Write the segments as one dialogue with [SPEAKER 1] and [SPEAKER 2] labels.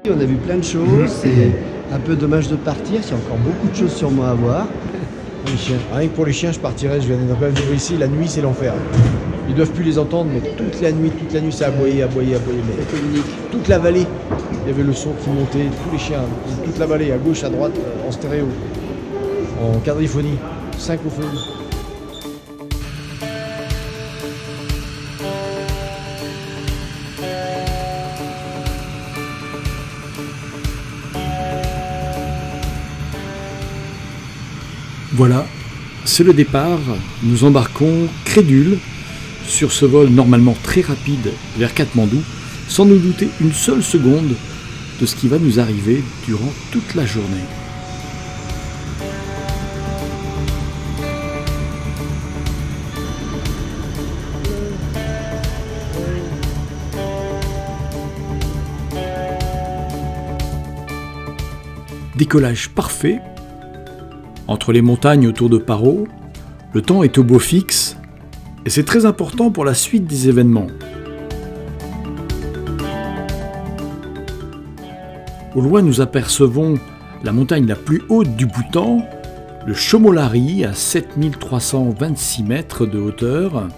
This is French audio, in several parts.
[SPEAKER 1] On a vu plein de choses, c'est un peu dommage de partir, il y a encore beaucoup de choses sûrement à voir.
[SPEAKER 2] Les chiens. Rien que pour les chiens, je partirais, je viens de vivre ici, la nuit c'est l'enfer. Ils doivent plus les entendre, mais toute la nuit, c'est aboyer, mais toute la vallée, il y avait le son qui montait, tous les chiens, toute la vallée, à gauche, à droite, en stéréo, en quadriphonie, syncophonie.
[SPEAKER 3] Voilà, c'est le départ. Nous embarquons crédules sur ce vol normalement très rapide vers Katmandou, sans nous douter une seule seconde de ce qui va nous arriver durant toute la journée. Décollage parfait. Entre les montagnes autour de Paro, le temps est au beau fixe et c'est très important pour la suite des événements. Au loin, nous apercevons la montagne la plus haute du Bhoutan, le Chomolari à 7326 mètres de hauteur.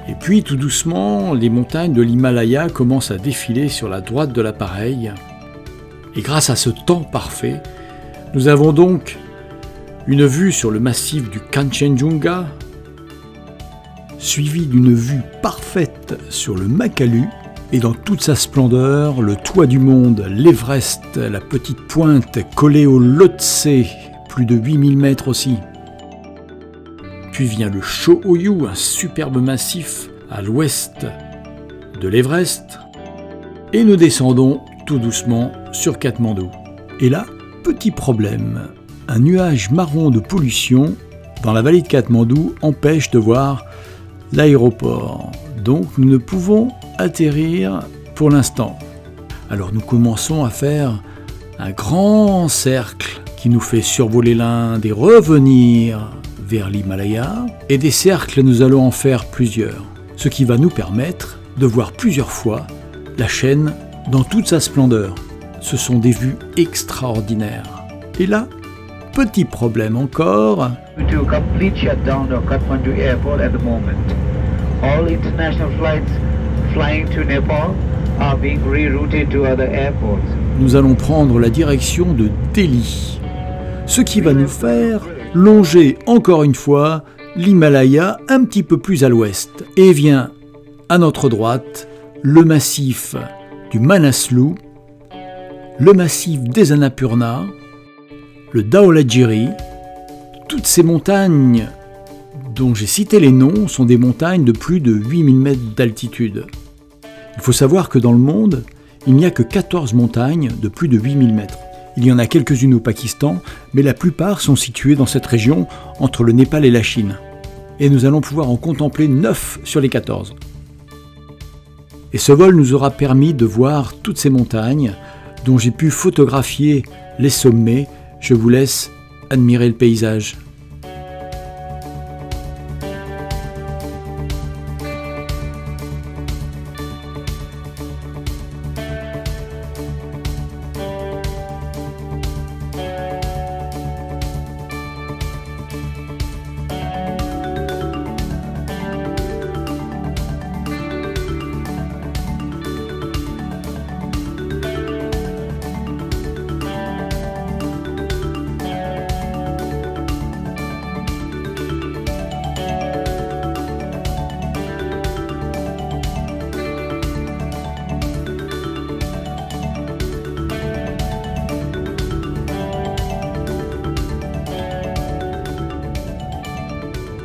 [SPEAKER 3] Et puis, tout doucement, les montagnes de l'Himalaya commencent à défiler sur la droite de l'appareil. Et grâce à ce temps parfait, nous avons donc une vue sur le massif du Kanchenjunga, suivie d'une vue parfaite sur le Makalu, et dans toute sa splendeur, le toit du monde, l'Everest, la petite pointe collée au Lhotse, plus de 8000 mètres aussi. Puis vient le Cho-Oyu, un superbe massif à l'ouest de l'Everest, et nous descendons tout doucement sur Katmandou. Et là, petit problème, un nuage marron de pollution dans la vallée de Katmandou empêche de voir l'aéroport. Donc nous ne pouvons atterrir pour l'instant. Alors nous commençons à faire un grand cercle qui nous fait survoler l'Inde et revenir vers l'Himalaya. Et des cercles, nous allons en faire plusieurs, ce qui va nous permettre de voir plusieurs fois la chaîne dans toute sa splendeur. Ce sont des vues extraordinaires. Et là, petit problème encore.
[SPEAKER 4] To complete shutdown of Kathmandu airport at the moment. All international flights flying to Nepal are being rerouted to other airports.
[SPEAKER 3] Nous allons prendre la direction de Delhi, ce qui va nous faire longer encore une fois l'Himalaya un petit peu plus à l'ouest. Et vient à notre droite le massif du Manaslu, le massif des Annapurna, le Dhaulagiri. Toutes ces montagnes dont j'ai cité les noms sont des montagnes de plus de 8000 mètres d'altitude. Il faut savoir que dans le monde, il n'y a que 14 montagnes de plus de 8000 mètres. Il y en a quelques-unes au Pakistan, mais la plupart sont situées dans cette région entre le Népal et la Chine. Et nous allons pouvoir en contempler 9 sur les 14. Et ce vol nous aura permis de voir toutes ces montagnes dont j'ai pu photographier les sommets. Je vous laisse admirer le paysage.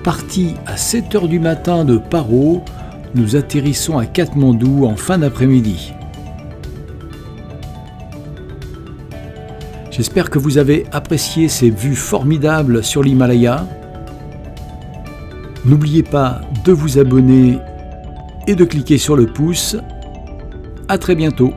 [SPEAKER 3] Partis à 7 h du matin de Paro, nous atterrissons à Katmandou en fin d'après-midi. J'espère que vous avez apprécié ces vues formidables sur l'Himalaya. N'oubliez pas de vous abonner et de cliquer sur le pouce. À très bientôt.